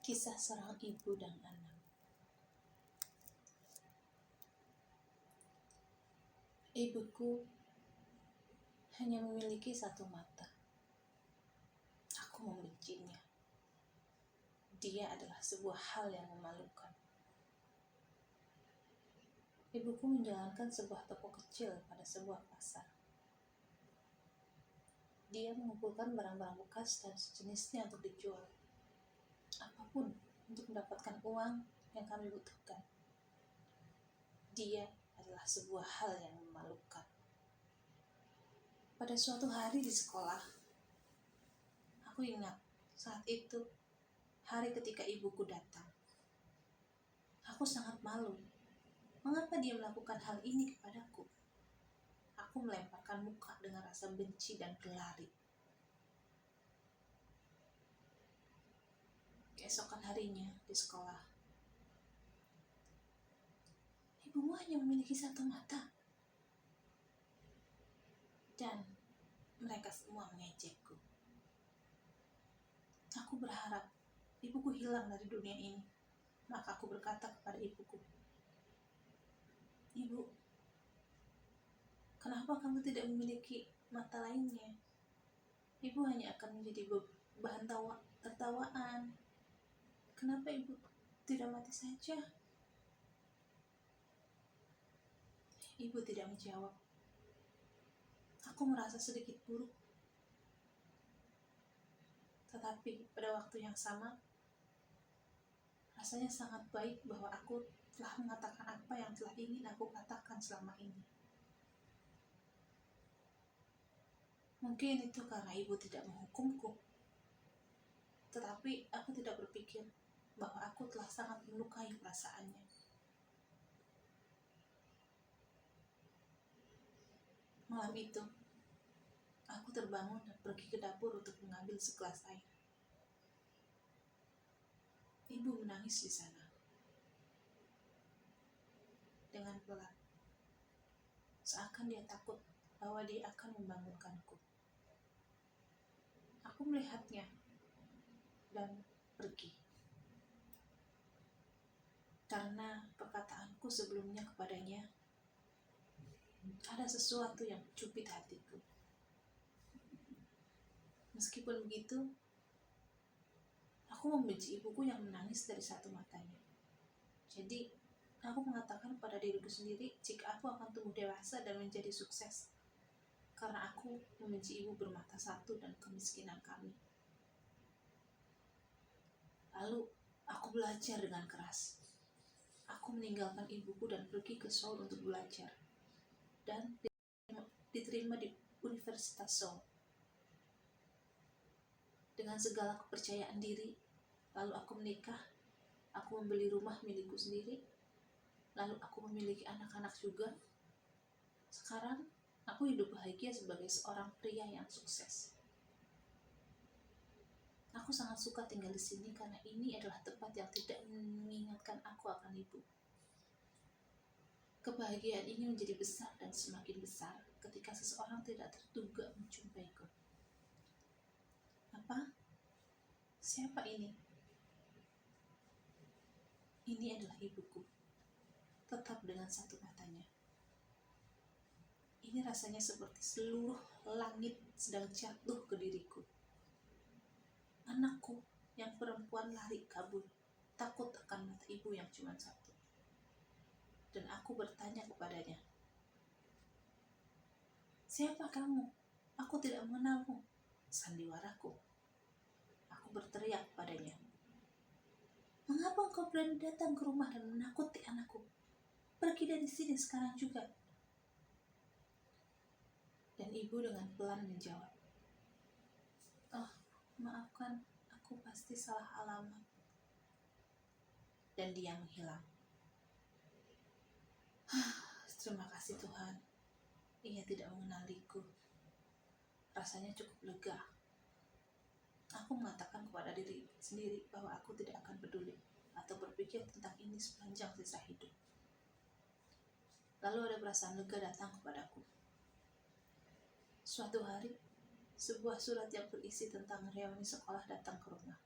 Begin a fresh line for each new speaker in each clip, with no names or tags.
Kisah seorang ibu dan anak. Ibuku hanya memiliki satu mata. Aku membencinya. Dia adalah sebuah hal yang memalukan. Ibuku menjalankan sebuah toko kecil pada sebuah pasar. Dia mengumpulkan barang-barang bekas dan sejenisnya untuk dijual. Apapun untuk mendapatkan uang yang kami butuhkan. Dia adalah sebuah hal yang memalukan. Pada suatu hari di sekolah, aku ingat saat itu hari ketika ibuku datang. Aku sangat malu. Mengapa dia melakukan hal ini kepadaku? Aku melemparkan muka dengan rasa benci dan berlari. Keesokan harinya di sekolah, ibumu hanya memiliki satu mata. Dan mereka semua mengejekku. Aku berharap ibuku hilang dari dunia ini. Maka aku berkata kepada ibuku, "Ibu, kenapa kamu tidak memiliki mata lainnya? Ibu hanya akan menjadi bahan tertawaan. Kenapa ibu tidak mati saja?" Ibu tidak menjawab. Aku merasa sedikit buruk. Tetapi pada waktu yang sama, rasanya sangat baik bahwa aku telah mengatakan apa yang telah ingin aku katakan selama ini. Mungkin itu karena ibu tidak menghukumku. Tetapi aku tidak berpikir bahwa aku telah sangat melukai perasaannya. Malam itu, aku terbangun dan pergi ke dapur untuk mengambil segelas air. Ibu menangis di sana. Dengan pelan. Seakan dia takut bahwa dia akan membangunkanku. Aku melihatnya dan pergi. Karena perkataanku sebelumnya kepadanya, ada sesuatu yang mencubit hatiku. Meskipun begitu, aku membenci ibuku yang menangis dari satu matanya. Jadi, aku mengatakan pada diriku sendiri jika aku akan tumbuh dewasa dan menjadi sukses. Karena aku membenci ibu bermata satu dan kemiskinan kami. Lalu, aku belajar dengan keras. Aku meninggalkan ibuku dan pergi ke Seoul untuk belajar. Dan diterima di Universitas Seoul. Dengan segala kepercayaan diri, lalu aku menikah, aku membeli rumah milikku sendiri, lalu aku memiliki anak-anak juga. Sekarang, aku hidup bahagia sebagai seorang pria yang sukses. Aku sangat suka tinggal di sini karena ini adalah tempat yang tidak mengingatkan aku akan ibu. Kebahagiaan ini menjadi besar dan semakin besar ketika seseorang tidak terduga menjumpaiku. Apa? Siapa ini? Ini adalah ibuku. Tetap dengan satu matanya. Ini rasanya seperti seluruh langit sedang jatuh ke diriku. Anakku yang perempuan lari kabur, takut akan mata ibu yang cuma satu. Dan aku bertanya kepadanya, "Siapa kamu? Aku tidak mengenalmu." Sandiwaraku. Aku berteriak padanya, "Mengapa engkau berani datang ke rumah dan menakuti anakku? Pergi dari sini sekarang juga." Dan ibu dengan pelan menjawab, "Oh, maafkan, aku pasti salah alamat." Dan dia menghilang. Terima kasih Tuhan, ia tidak mengenaliku. Rasanya cukup lega. Aku mengatakan kepada diri sendiri bahwa aku tidak akan peduli atau berpikir tentang ini sepanjang sisa hidup. Lalu ada perasaan lega datang kepadaku. Suatu hari, sebuah surat yang berisi tentang reuni sekolah datang ke rumah.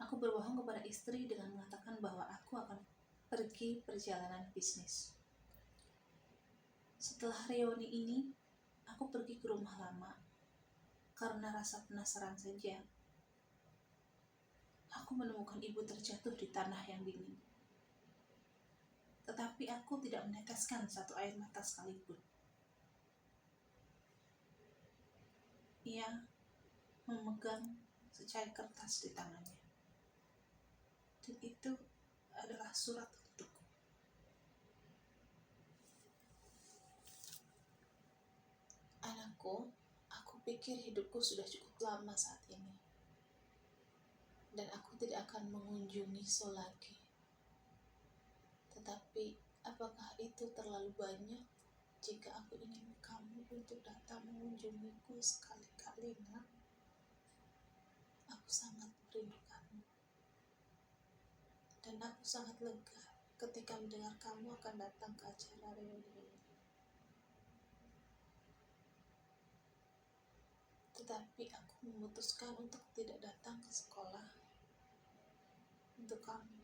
Aku berbohong kepada istri dengan mengatakan bahwa aku akan pergi perjalanan bisnis. Setelah reuni ini, aku pergi ke rumah lama karena rasa penasaran saja. Aku menemukan ibu terjatuh di tanah yang dingin. Tetapi aku tidak meneteskan satu air mata sekalipun. Ia memegang secari kertas di tangannya. Dan itu adalah surat untukku. Anakku, aku pikir hidupku sudah cukup lama saat ini. Dan aku tidak akan mengunjungi Seoul lagi. Tetapi, apakah itu terlalu banyak jika aku ingin kamu untuk datang mengunjungiku sekali-kali, nak? Aku sangat merindukanmu. Dan aku sangat lega ketika mendengar kamu akan datang ke acara reuni ini. Tetapi aku memutuskan untuk tidak datang ke sekolah untuk kamu.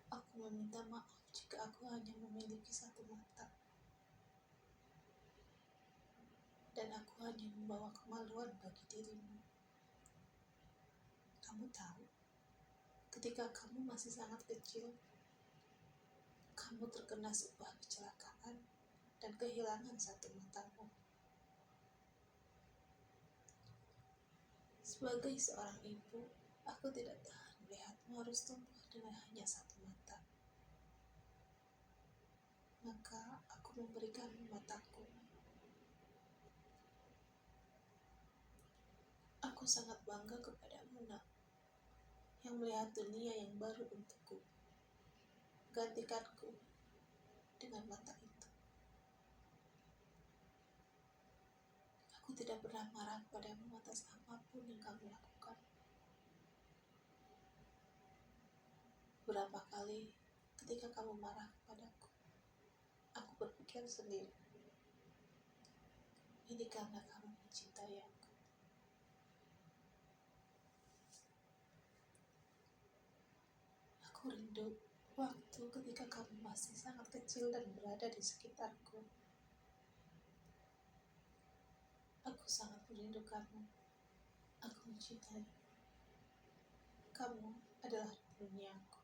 Aku meminta maaf jika aku hanya memiliki satu mata. Dan aku hanya membawa kemaluan bagi dirimu. Kamu tahu, ketika kamu masih sangat kecil, kamu terkena sebuah kecelakaan dan kehilangan satu matamu. Sebagai seorang ibu, aku tidak tahan melihatmu harus tumbuh dengan hanya satu mata. Maka aku memberikanmu mataku. Aku sangat bangga kepadamu, nak, yang melihat dunia yang baru untukku. Gantikanku dengan mata itu. Aku tidak pernah marah padamu atas apapun yang kamu lakukan. Berapa kali ketika kamu marah kepadaku, aku berpikir sendiri, ini karena kamu mencintai aku. Aku rindu waktu ketika kamu masih sangat kecil dan berada di sekitarku. Aku sangat merindukanmu. Aku mencintai. Kamu adalah duniaku.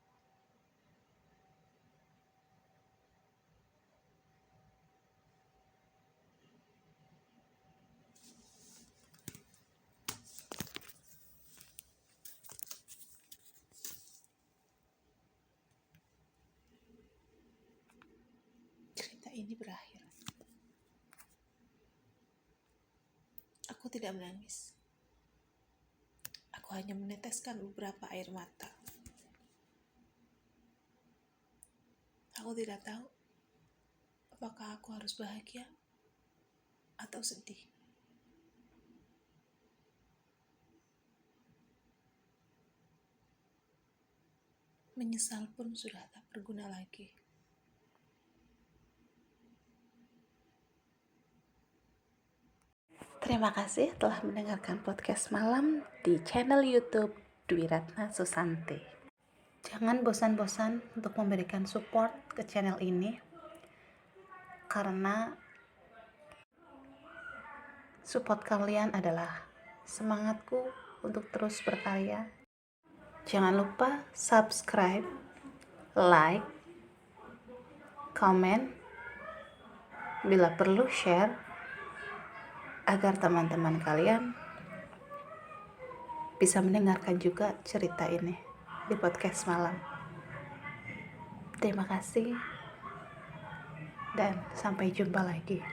Cerita ini berakhir. Aku tidak menangis. Aku hanya meneteskan beberapa air mata. Aku tidak tahu apakah aku harus bahagia atau sedih. Menyesal pun sudah tak berguna lagi. Terima kasih telah mendengarkan podcast malam di channel YouTube Dwi Ratna Susanti. Jangan bosan-bosan untuk memberikan support ke channel ini, karena support kalian adalah semangatku untuk terus berkarya. Jangan lupa subscribe, like, komen, bila perlu share, agar teman-teman kalian bisa mendengarkan juga cerita ini di podcast malam. Terima kasih dan sampai jumpa lagi.